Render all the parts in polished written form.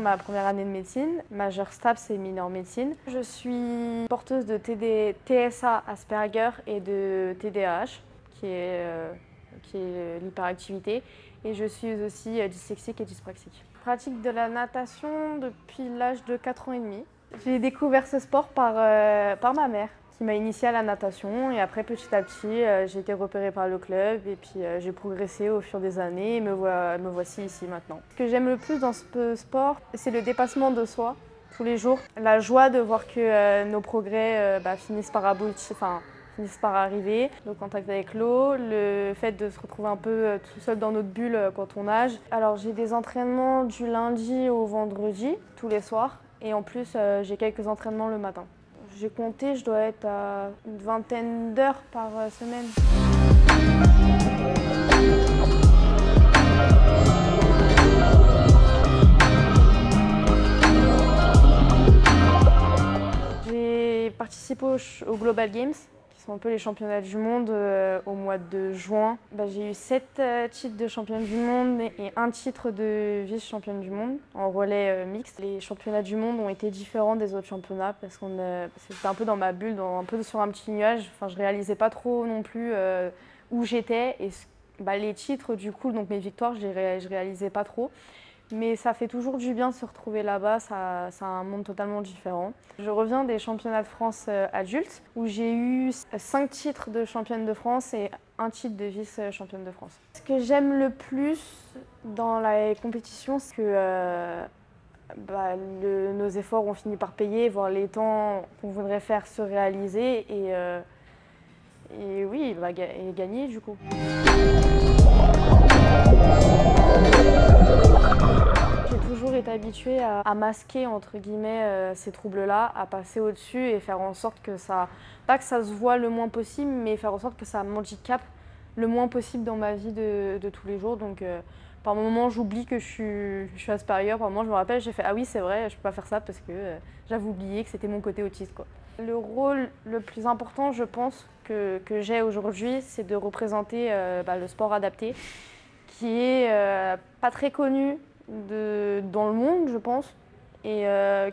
ma première année de médecine, majeure STAPS et mineure médecine. Je suis porteuse de TSA Asperger et de TDAH, qui est l'hyperactivité, et je suis aussi dyslexique et dyspraxique. Je pratique de la natation depuis l'âge de 4 ans et demi. J'ai découvert ce sport par ma mère, qui m'a initiée à la natation, et après petit à petit j'ai été repérée par le club et puis j'ai progressé au fur des années et me voici ici maintenant. Ce que j'aime le plus dans ce sport, c'est le dépassement de soi tous les jours, la joie de voir que nos progrès finissent par aboutir, finissent par arriver, le contact avec l'eau, le fait de se retrouver un peu tout seul dans notre bulle quand on nage. Alors j'ai des entraînements du lundi au vendredi, tous les soirs, et en plus j'ai quelques entraînements le matin. J'ai compté, je dois être à une vingtaine d'heures par semaine. J'ai participé au Global Games, qui sont un peu les championnats du monde au mois de juin. J'ai eu 7 titres de championne du monde et 1 titre de vice-championne du monde en relais mixte. Les championnats du monde ont été différents des autres championnats parce que c'était un peu dans ma bulle, un peu sur un petit nuage. Enfin, je réalisais pas trop non plus où j'étais et les titres du coup, donc mes victoires, je réalisais pas trop. Mais ça fait toujours du bien de se retrouver là-bas, c'est un monde totalement différent. Je reviens des championnats de France adultes où j'ai eu 5 titres de championne de France et 1 titre de vice-championne de France. Ce que j'aime le plus dans la compétition, c'est que nos efforts ont fini par payer, voir les temps qu'on voudrait faire se réaliser et oui, et gagner du coup. J'ai toujours été habituée à masquer entre guillemets ces troubles-là, à passer au-dessus et faire en sorte que pas que ça se voit le moins possible, mais faire en sorte que ça m'handicape le moins possible dans ma vie de tous les jours. Donc par moments j'oublie que je suis Asperger, par moments je me rappelle, j'ai fait ah oui c'est vrai, je peux pas faire ça parce que j'avais oublié que c'était mon côté autiste quoi. Le rôle le plus important je pense que j'ai aujourd'hui, c'est de représenter le sport adapté, qui est pas très connu dans le monde, je pense, et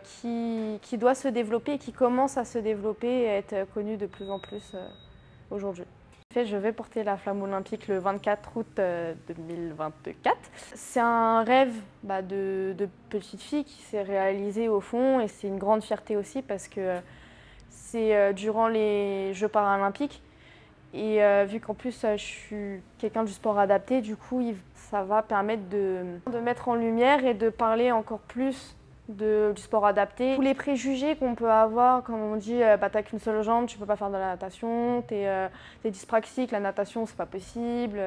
qui doit se développer et qui commence à se développer et à être connu de plus en plus aujourd'hui. En fait, je vais porter la flamme olympique le 24 août 2024. C'est un rêve de petite fille qui s'est réalisé au fond et c'est une grande fierté aussi parce que c'est durant les Jeux paralympiques. Et vu qu'en plus je suis quelqu'un du sport adapté, du coup ça va permettre de mettre en lumière et de parler encore plus du sport adapté. Tous les préjugés qu'on peut avoir, comme on dit t'as qu'une seule jambe, tu peux pas faire de la natation, t'es dyspraxique, la natation c'est pas possible,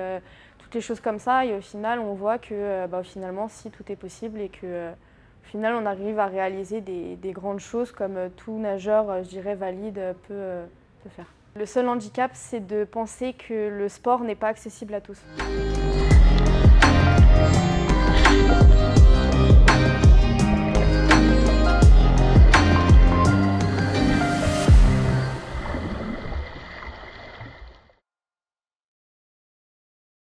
toutes les choses comme ça. Et au final on voit que finalement si tout est possible et que au final on arrive à réaliser des grandes choses comme tout nageur, je dirais, valide peut faire. Le seul handicap, c'est de penser que le sport n'est pas accessible à tous.